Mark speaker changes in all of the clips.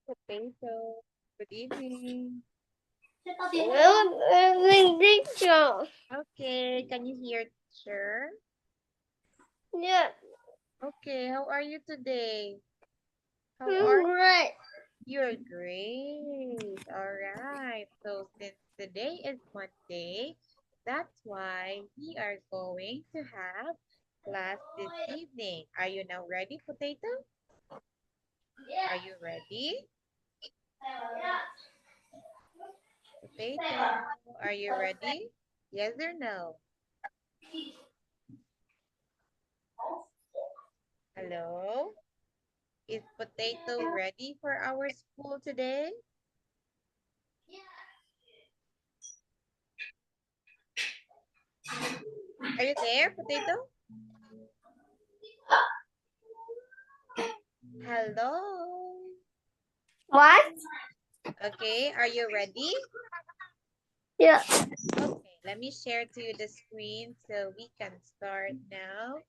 Speaker 1: Potato. Good evening.
Speaker 2: Teacher.
Speaker 1: Okay, can you hear teacher?
Speaker 2: Yeah.
Speaker 1: Okay, how are you today? How are
Speaker 2: Great.
Speaker 1: You're great. All right. So since today is Monday, that's why we are going to have class this evening. Are you now ready, Potato? Are you ready? Potato, are you ready? Yes or no? Hello? Is Potato ready for our school today? Are you there, Potato? Hello?
Speaker 2: What?
Speaker 1: Okay, are you ready?
Speaker 2: Yeah.
Speaker 1: Okay, let me share to you the screen so we can start now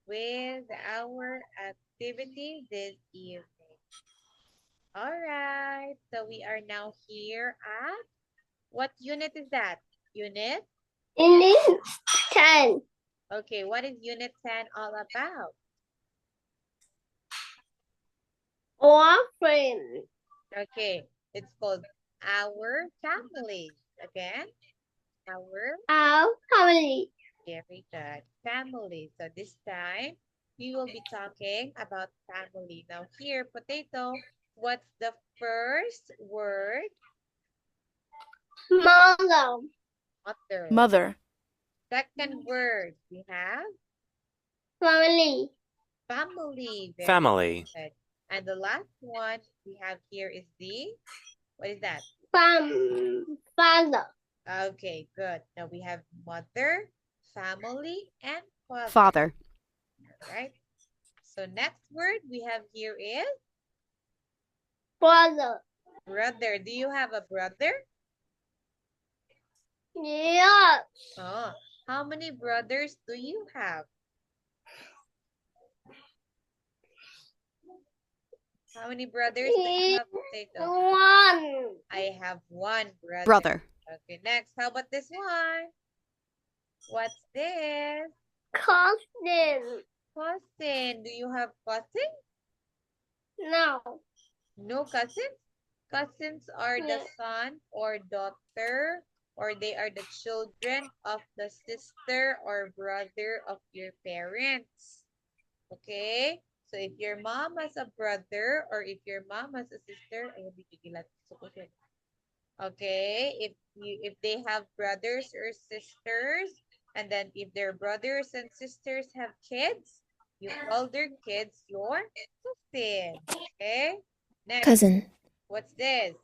Speaker 1: with our activity this evening. All right, so we are now here at, what unit is that? Unit?
Speaker 2: Unit 10.
Speaker 1: Okay, what is unit 10 all about?
Speaker 2: Orphan.
Speaker 1: Okay, it's called Our Family. Again, our
Speaker 2: Our family.
Speaker 1: very good family. So this time, we will be talking about family. Now here, Potato, what's the first word?
Speaker 2: Mother.
Speaker 1: Mother.
Speaker 3: Mother.
Speaker 1: Second word, we have
Speaker 2: Family.
Speaker 1: family. Very
Speaker 3: Family.
Speaker 1: good. And the last one we have here is the, what is that?
Speaker 2: Father.
Speaker 1: Okay, good. Now we have mother, family, and father.
Speaker 3: Father.
Speaker 1: All right. So next word we have here is
Speaker 2: Brother.
Speaker 1: brother. Do you have a brother?
Speaker 2: Yes.
Speaker 1: Oh, how many brothers do you have? How many brothers do you have, Potato?
Speaker 2: One.
Speaker 1: I have one brother.
Speaker 3: Brother.
Speaker 1: Okay, next. How about this one? What's this?
Speaker 2: Cousin.
Speaker 1: Cousin. Do you have cousin?
Speaker 2: No.
Speaker 1: No cousins? Cousins are the son or daughter, or they are the children of the sister or brother of your parents. Okay? So if your mom has a brother or if your mom has a sister, okay, if they have brothers or sisters, and then if their brothers and sisters have kids, you call their kids your cousin. Okay? Next.
Speaker 4: Cousin.
Speaker 1: What's this?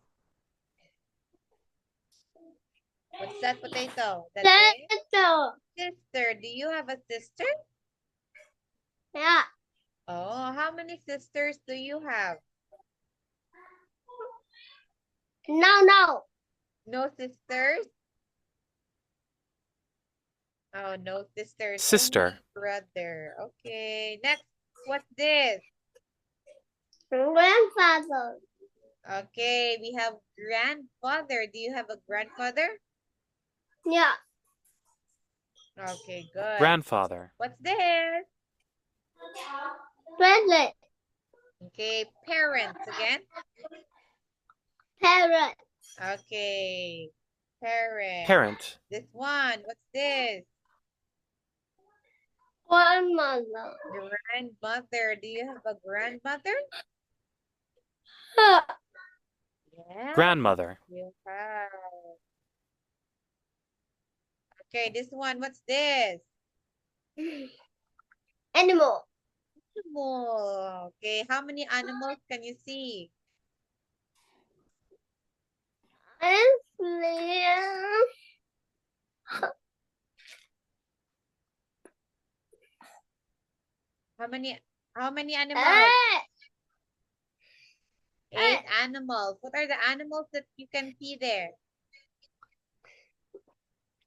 Speaker 1: What's that, Potato? That's it?
Speaker 2: Sister.
Speaker 1: Sister. Do you have a sister?
Speaker 2: Yeah.
Speaker 1: Oh, how many sisters do you have?
Speaker 2: No.
Speaker 1: No sisters? Oh, no sisters.
Speaker 3: Sister.
Speaker 1: Only brother. Okay. Next. What's this?
Speaker 2: Grandfather.
Speaker 1: Okay. We have grandfather. Do you have a grandfather?
Speaker 2: Yeah.
Speaker 1: Okay, good.
Speaker 3: Grandfather.
Speaker 1: What's this?
Speaker 2: Present.
Speaker 1: Okay. Parents again.
Speaker 2: Parent.
Speaker 1: Okay. Parent.
Speaker 3: Parent.
Speaker 1: This one. What's this?
Speaker 2: Grandmother.
Speaker 1: Grandmother. Do you have a grandmother?
Speaker 2: Huh.
Speaker 1: Yeah,
Speaker 3: Grandmother.
Speaker 1: you have. Okay, this one. What's this?
Speaker 2: Animal.
Speaker 1: Animal. Okay, how many animals can you see? How many animals? Eight animals. What are the animals that you can see there?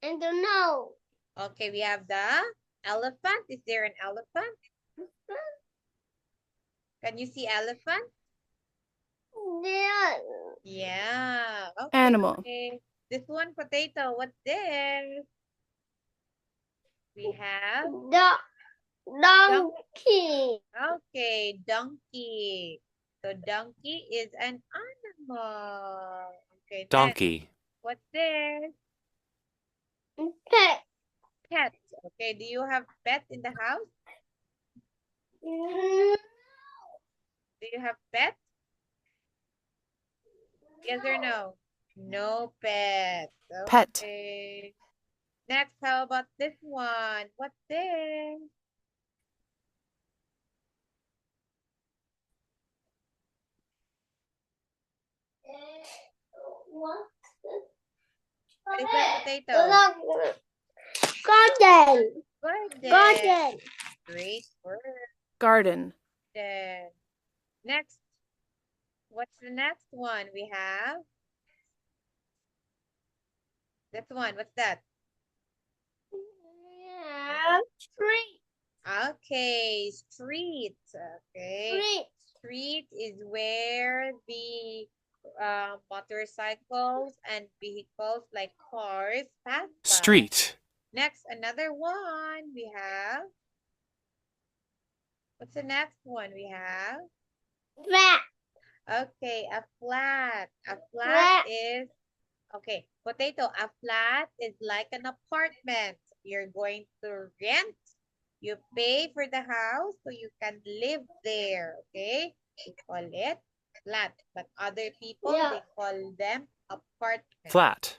Speaker 2: I don't know.
Speaker 1: Okay, we have the elephant. Is there an elephant? Can you see elephant?
Speaker 2: Yeah.
Speaker 1: Yeah. Okay.
Speaker 3: Animal.
Speaker 1: This one, potato. What's this? We have
Speaker 2: Donkey.
Speaker 1: okay, donkey. So donkey is an animal. Okay, next.
Speaker 4: Donkey.
Speaker 1: What's this?
Speaker 2: Pet.
Speaker 1: Pet. Okay, do you have pet in the house?
Speaker 2: Mm,
Speaker 1: Do you have pet? Yes or no? No pet.
Speaker 3: Pet.
Speaker 1: Okay. Next, how about this one? What's this?
Speaker 2: What?
Speaker 1: What is that potato?
Speaker 2: Garden.
Speaker 1: Garden.
Speaker 2: Garden.
Speaker 1: Great word.
Speaker 3: Garden.
Speaker 1: Then next, what's the next one we have? This one, what's that?
Speaker 2: Yeah. Street.
Speaker 1: Okay, street. Okay,
Speaker 2: Street.
Speaker 1: street is where the motorcycles and vehicles like cars pass by.
Speaker 4: Street.
Speaker 1: Next, another one we have. What's the next one we have?
Speaker 2: Flat.
Speaker 1: Okay, a flat. A flat
Speaker 2: Flat.
Speaker 1: is, okay, potato, a flat is like an apartment. You're going to rent. You pay for the house so you can live there, okay? We call it flat. But other people,
Speaker 2: Yeah.
Speaker 1: they call them apartment.
Speaker 4: Flat.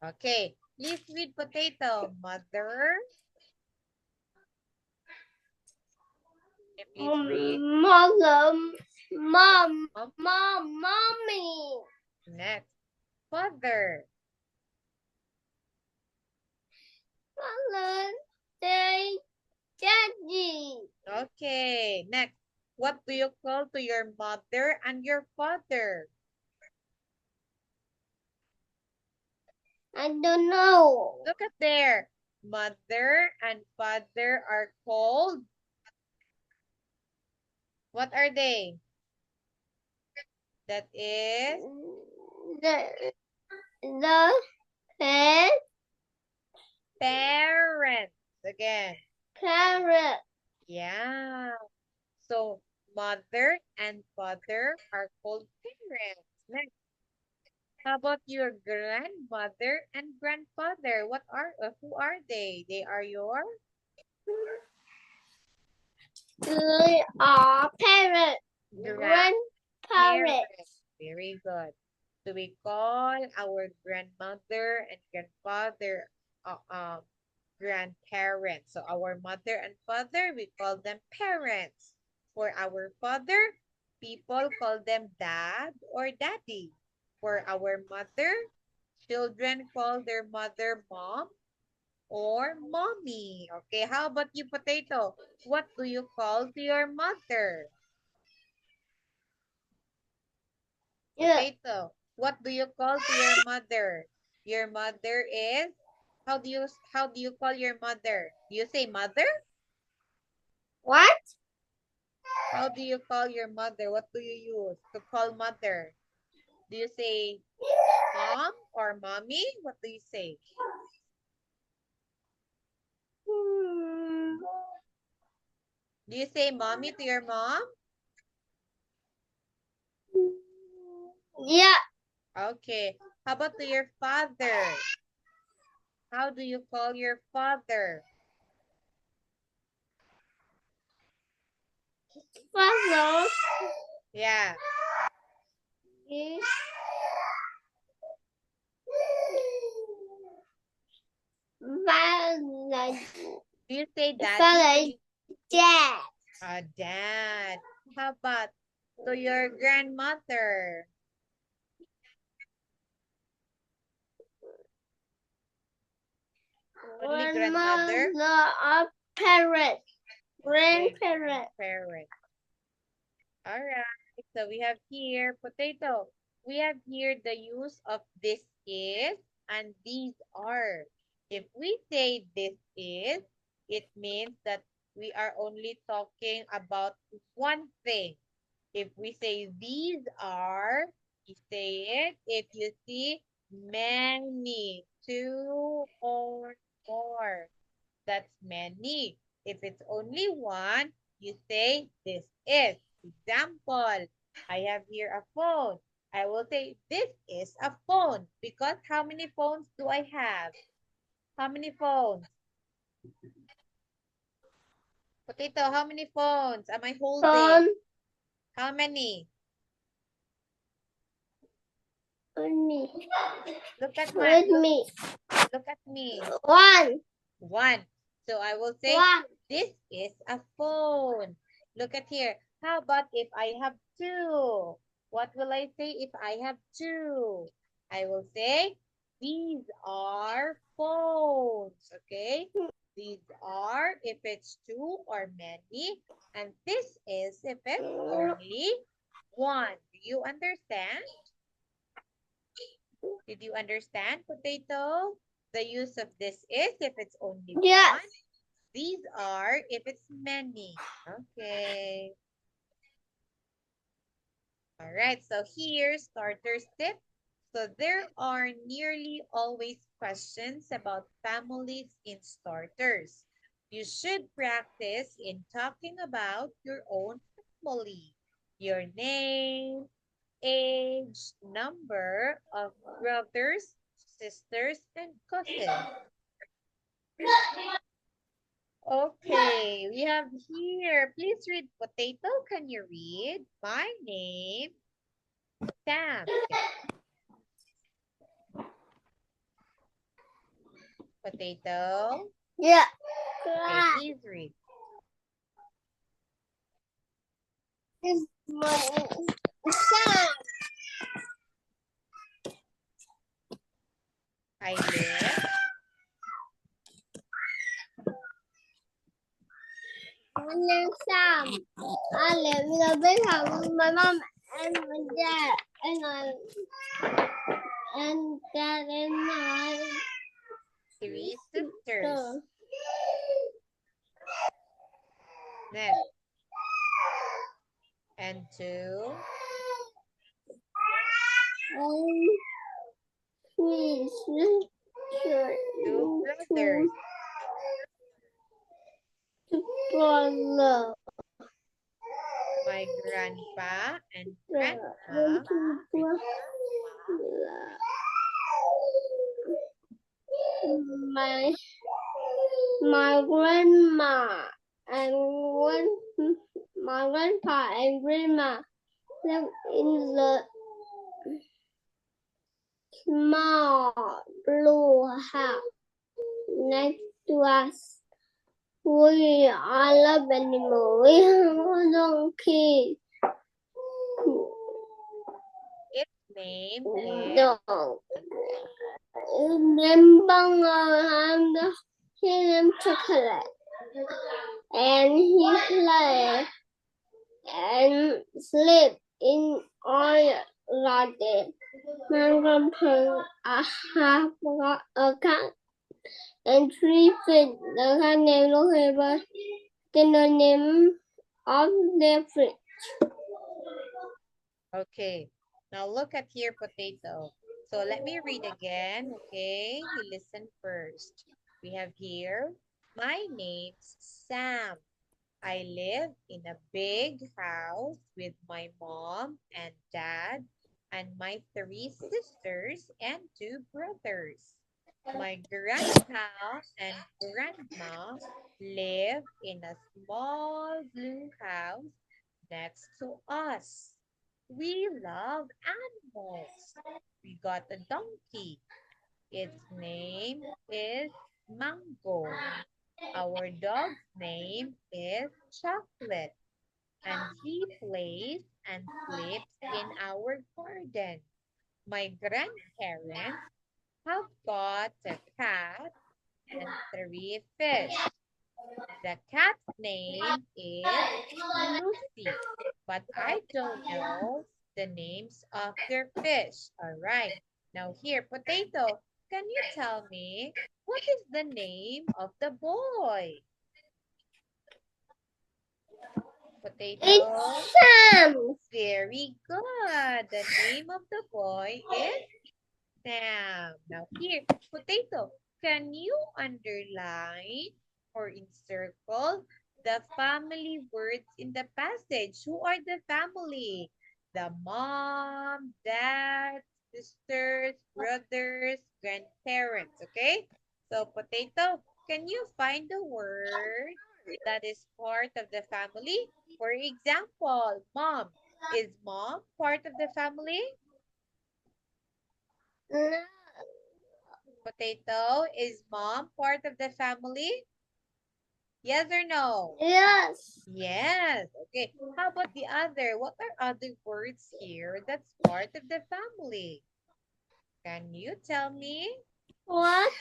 Speaker 1: Okay, please read potato. Mother. Okay, please read.
Speaker 2: Mother. Mom.
Speaker 1: Mom.
Speaker 2: Mommy.
Speaker 1: Next. Father.
Speaker 2: Father. Daddy.
Speaker 1: Okay, next. What do you call to your mother and your father?
Speaker 2: I don't know.
Speaker 1: Look at there. Mother and father are called. What are they? That is
Speaker 2: the pet
Speaker 1: parents. Again.
Speaker 2: parrot.
Speaker 1: Yeah. So mother and father are called parents. Next. How about your grandmother and grandfather? Who are they? They are your
Speaker 2: They are parrot. Grandparrot.
Speaker 1: grandparents. Very good. So we call our grandmother and grandfather grandparents. So our mother and father, we call them parents. For our father, people call them dad or daddy. For our mother, children call their mother mom or mommy. Okay, how about you, potato? What do you call to your mother?
Speaker 2: Yeah.
Speaker 1: Potato. What do you call to your mother? Your mother is, how do you call your mother? Do you say mother?
Speaker 2: What?
Speaker 1: How do you call your mother? What do you use to call mother? Do you say mom or mommy? What do you say? Do you say mommy to your mom?
Speaker 2: Yeah.
Speaker 1: Okay. How about to your father? How do you call your father?
Speaker 2: Father
Speaker 1: Yeah.
Speaker 2: is father.
Speaker 1: Do you say daddy?
Speaker 2: Father. Dad.
Speaker 1: Dad. How about to your grandmother? Only grandmother?
Speaker 2: Grandmother or parrot. Grandparent.
Speaker 1: Parent. All right. So we have here potato. We have here the use of this is and these are. If we say this is, it means that we are only talking about one thing. If we say these are, you say it. If you see many, 2 or more, that's many. If it's only one, you say this is. Example, I have here a phone. I will say this is a phone because how many phones do I have? How many phones? Potato, how many phones am I holding?
Speaker 2: Phone.
Speaker 1: How many?
Speaker 2: Me.
Speaker 1: Look at
Speaker 2: With me.
Speaker 1: Look at me.
Speaker 2: One.
Speaker 1: One. So I will say,
Speaker 2: One.
Speaker 1: this is a phone. Look at here. How about if I have two? What will I say if I have two? I will say, these are phones. Okay? These are if it's two or many. And this is if it's only one. Do you understand? Did you understand, Potato? The use of this is if it's only
Speaker 2: Yes.
Speaker 1: one. These are if it's many. Okay. All right. So here, starter tip. So there are nearly always questions about families in starters. You should practice in talking about your own family. Your name, age, number of brothers, sisters, and cousins. Okay, we have here. Please read Potato. Can you read? My name, Sam. Potato.
Speaker 2: Yeah.
Speaker 1: Okay, please read.
Speaker 2: This my son.
Speaker 1: I live.
Speaker 2: My name is Sam. I live in a big house with my mom and my dad and dad and my
Speaker 1: 3 sisters.
Speaker 2: sister.
Speaker 1: Next. And 2.
Speaker 2: And 3 sisters.
Speaker 1: 2 brothers.
Speaker 2: Brother.
Speaker 1: My grandpa and
Speaker 2: And
Speaker 1: grandma.
Speaker 2: my grandma and my grandpa and grandma live in the small blue house next to us. We all love animals. We have a donkey.
Speaker 1: Its name is
Speaker 2: Dog. Name and he named Chocolate. And he play and sleep in our garden. My grandpa have got a cat and 3 fish. The cat named Locaber. Then the name of the fish.
Speaker 1: okay. Now look at here, Potato. So let me read again, okay? You listen first. We have here, my name's Sam. I live in a big house with my mom and dad and my 3 sisters and 2 brothers. My grandpa and grandma live in a small blue house next to us. We love animals. We got a donkey. Its name is Mango. Our dog's name is Chocolate, and he plays and sleeps in our garden. My grandparents have got a cat and 3 fish. The cat's name is Lucy, but I don't know the names of their fish. All right. Now here, Potato, can you tell me what is the name of the boy? Potato.
Speaker 2: It's Sam.
Speaker 1: Very good. The name of the boy is Sam. Now here, Potato, can you underline or encircle the family words in the passage? Who are the family? The mom, dad, sisters, brothers, grandparents, okay? So, Potato, can you find the word that is part of the family? For example, mom. Is mom part of the family? Potato, is mom part of the family? Yes or no?
Speaker 2: Yes.
Speaker 1: Yes. Okay. How about the other? What are other words here that's part of the family? Can you tell me?
Speaker 2: What?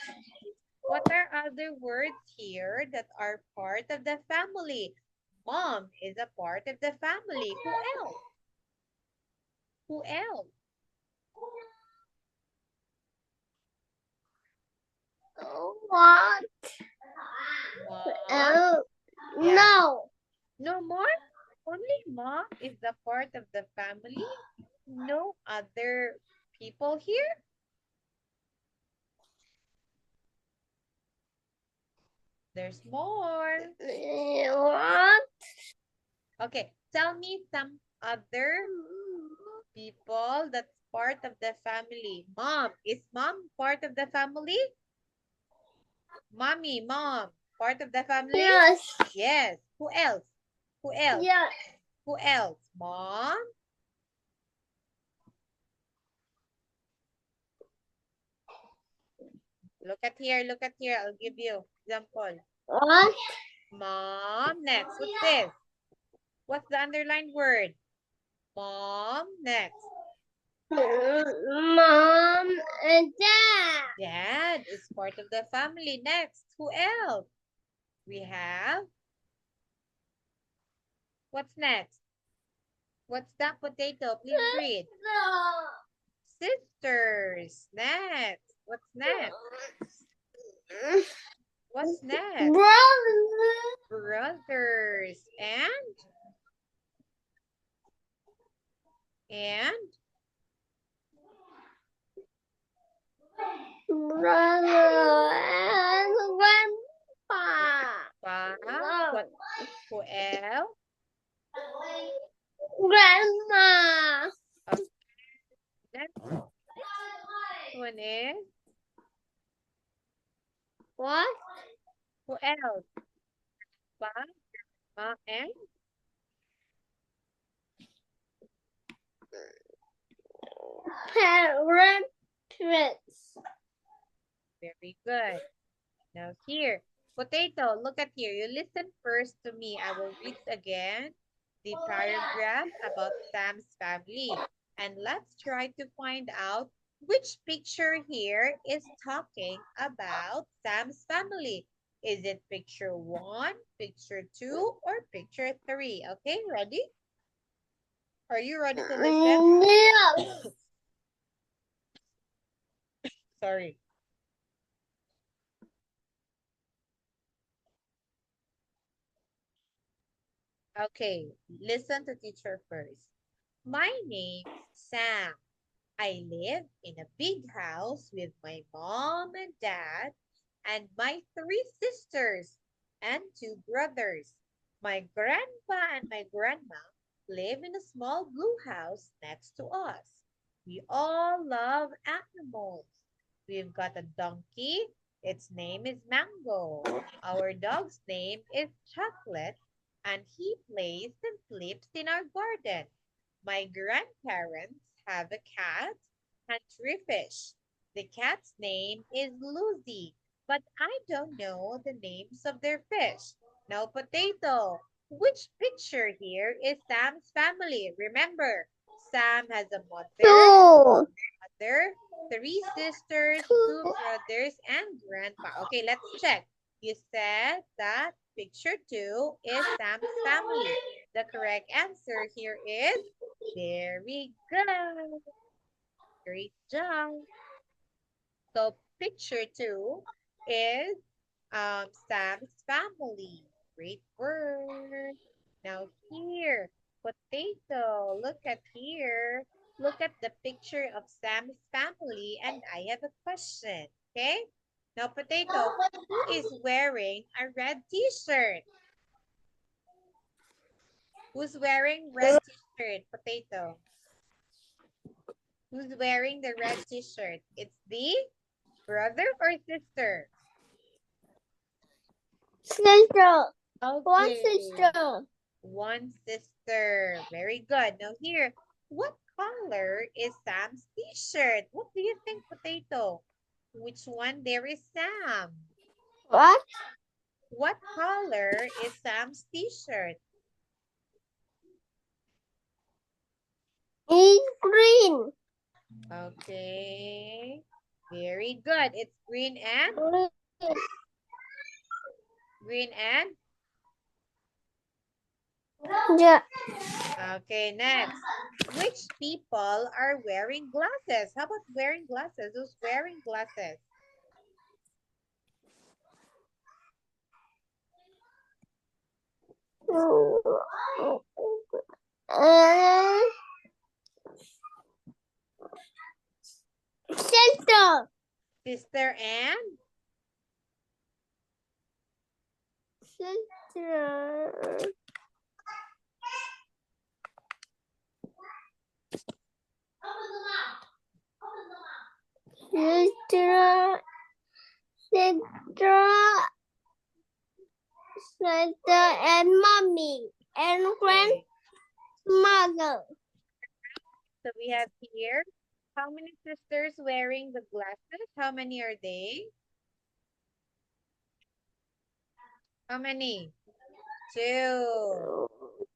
Speaker 1: What are other words here that are part of the family? Mom is a part of the family. Who else? Who else?
Speaker 2: What?
Speaker 1: Mom? Yeah.
Speaker 2: No.
Speaker 1: No more? Only mom is a part of the family? No other people here? There's more.
Speaker 2: What?
Speaker 1: Okay, tell me some other people that's part of the family. Mom, is mom part of the family? Mommy, mom, part of the family?
Speaker 2: Yes.
Speaker 1: Yes. Who else? Who else?
Speaker 2: Yes.
Speaker 1: Who else? Mom? Look at here, look at here. I'll give you example.
Speaker 2: What?
Speaker 1: Mom, next. What's this? What's the underlined word? Mom, next.
Speaker 2: Mom and Dad.
Speaker 1: Dad is part of the family. Next, who else? We have, what's next? What's that, Potato? Please read. Sisters. Next. What's next? What's next?
Speaker 2: Brother.
Speaker 1: Brothers. And
Speaker 2: Brother and Grandpa.
Speaker 1: Pa.
Speaker 2: No.
Speaker 1: What? Who else?
Speaker 2: Grandma.
Speaker 1: Next one is,
Speaker 2: What?
Speaker 1: who else? Pa, Ma, and
Speaker 2: Parents.
Speaker 1: very good. Now here, Potato, look at here. You listen first to me. I will read again the paragraph about Sam's family. And let's try to find out which picture here is talking about Sam's family. Is it picture 1, picture 2, or picture 3? Okay, ready? Are you ready to listen?
Speaker 2: Yes.
Speaker 1: Sorry. Okay, listen to teacher first. My name's Sam. I live in a big house with my mom and dad and my 3 sisters and 2 brothers. My grandpa and my grandma live in a small blue house next to us. We all love animals. We've got a donkey. Its name is Mango. Our dog's name is Chocolate, and he plays and sleeps in our garden. My grandparents have a cat and 3 fish. The cat's name is Lucy, but I don't know the names of their fish. Now, Potato, which picture here is Sam's family? Remember, Sam has a
Speaker 2: Two.
Speaker 1: mother, 3 sisters, 2 brothers, and grandpa. Okay, let's check. You said that picture 2 is Sam's family. The correct answer here is very good. Great job. So picture 2 is Sam's family. Great word. Now here, potato. Look at here. Look at the picture of Sam's family, and I have a question. Okay? Now, potato, who is wearing a red t-shirt? Who's wearing red t-shirt? Potato. Who's wearing the red t-shirt? It's the brother or sister?
Speaker 2: Sister.
Speaker 1: Okay.
Speaker 2: One sister.
Speaker 1: One sister. Very good. Now here, what color is Sam's t-shirt? What do you think, potato? Which one there is Sam?
Speaker 2: What?
Speaker 1: What color is Sam's t-shirt?
Speaker 2: It's green.
Speaker 1: Okay. Very good. It's green and green and
Speaker 2: yeah.
Speaker 1: okay, next. Which people are wearing glasses? How about wearing glasses? Who's wearing glasses?
Speaker 2: Sister.
Speaker 1: Sister and
Speaker 2: Sister. Sister. Sister. Sister and mommy and grandmother.
Speaker 1: so we have here, how many sisters wearing the glasses? How many are they? How many? 2.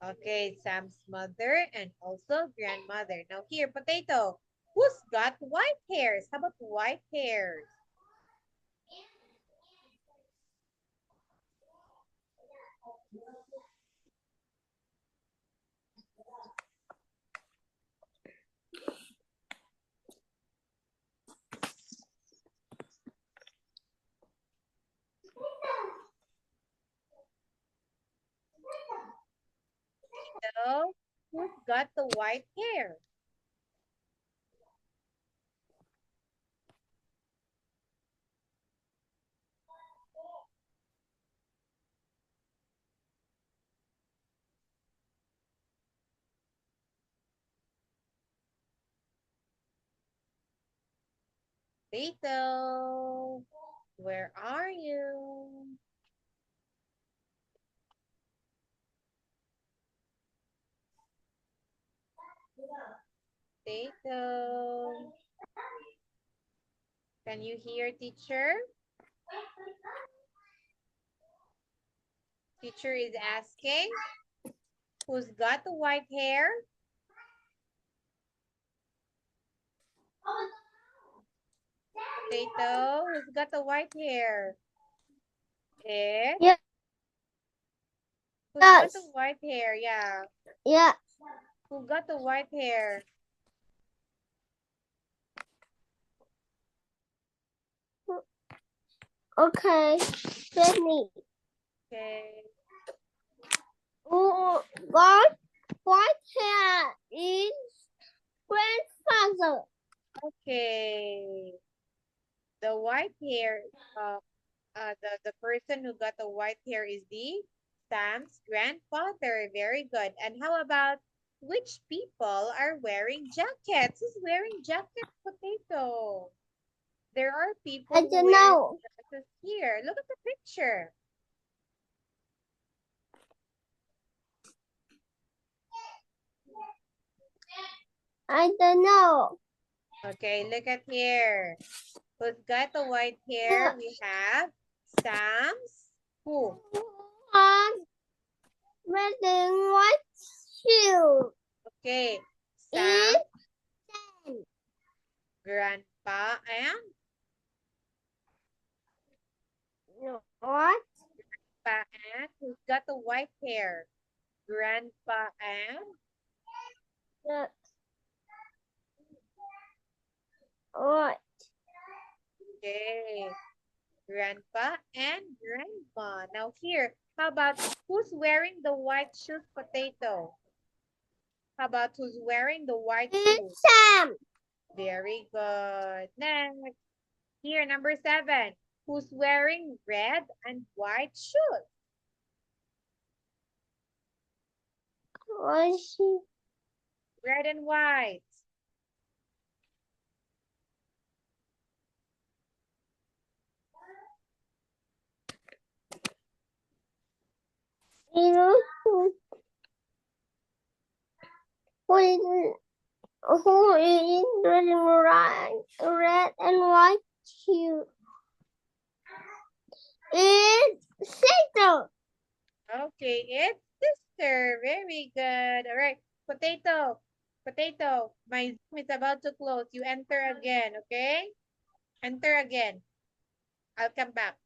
Speaker 1: Okay, Sam's mother and also grandmother. Now here, potato. Who's got white hairs? How about white hairs? So, who's got the white hair? Potato, where are you? Potato. Can you hear teacher? Teacher is asking, who's got the white hair? Potato, who's got the white hair? Eh?
Speaker 2: Yeah.
Speaker 1: Who's got the white hair? Yeah.
Speaker 2: Yeah.
Speaker 1: Who got the white hair?
Speaker 2: Okay. Let me.
Speaker 1: Okay.
Speaker 2: Oh, what white hair is grandfather.
Speaker 1: Okay. The white hair, the person who got the white hair is the Sam's grandfather. Very good. And how about which people are wearing jackets? Who's wearing jackets, potato? There are people
Speaker 2: I
Speaker 1: who
Speaker 2: don't
Speaker 1: wear
Speaker 2: know.
Speaker 1: jackets here. Look at the picture.
Speaker 2: I don't know.
Speaker 1: Okay, look at here. Who's got the white hair? We have Sam's. Who?
Speaker 2: Wearing white shoe.
Speaker 1: Okay. Sam,
Speaker 2: Is
Speaker 1: grandpa, and
Speaker 2: what?
Speaker 1: grandpa and who's got the white hair? Grandpa and
Speaker 2: The what?
Speaker 1: okay. Grandpa and grandma. Now here, how about Who's wearing the white shoes, Potato? How about who's wearing the white shoes?
Speaker 2: It's Sam.
Speaker 1: Very good. Next. Here, number 7. Who's wearing red and white shoes?
Speaker 2: Was she?
Speaker 1: Red and white.
Speaker 2: You know who is wearing red and white shoes? It's Satan.
Speaker 1: Okay, it's sister. Very good. All right. Potato. Potato. My Zoom is about to close. You enter again, okay? Enter again. I'll come back.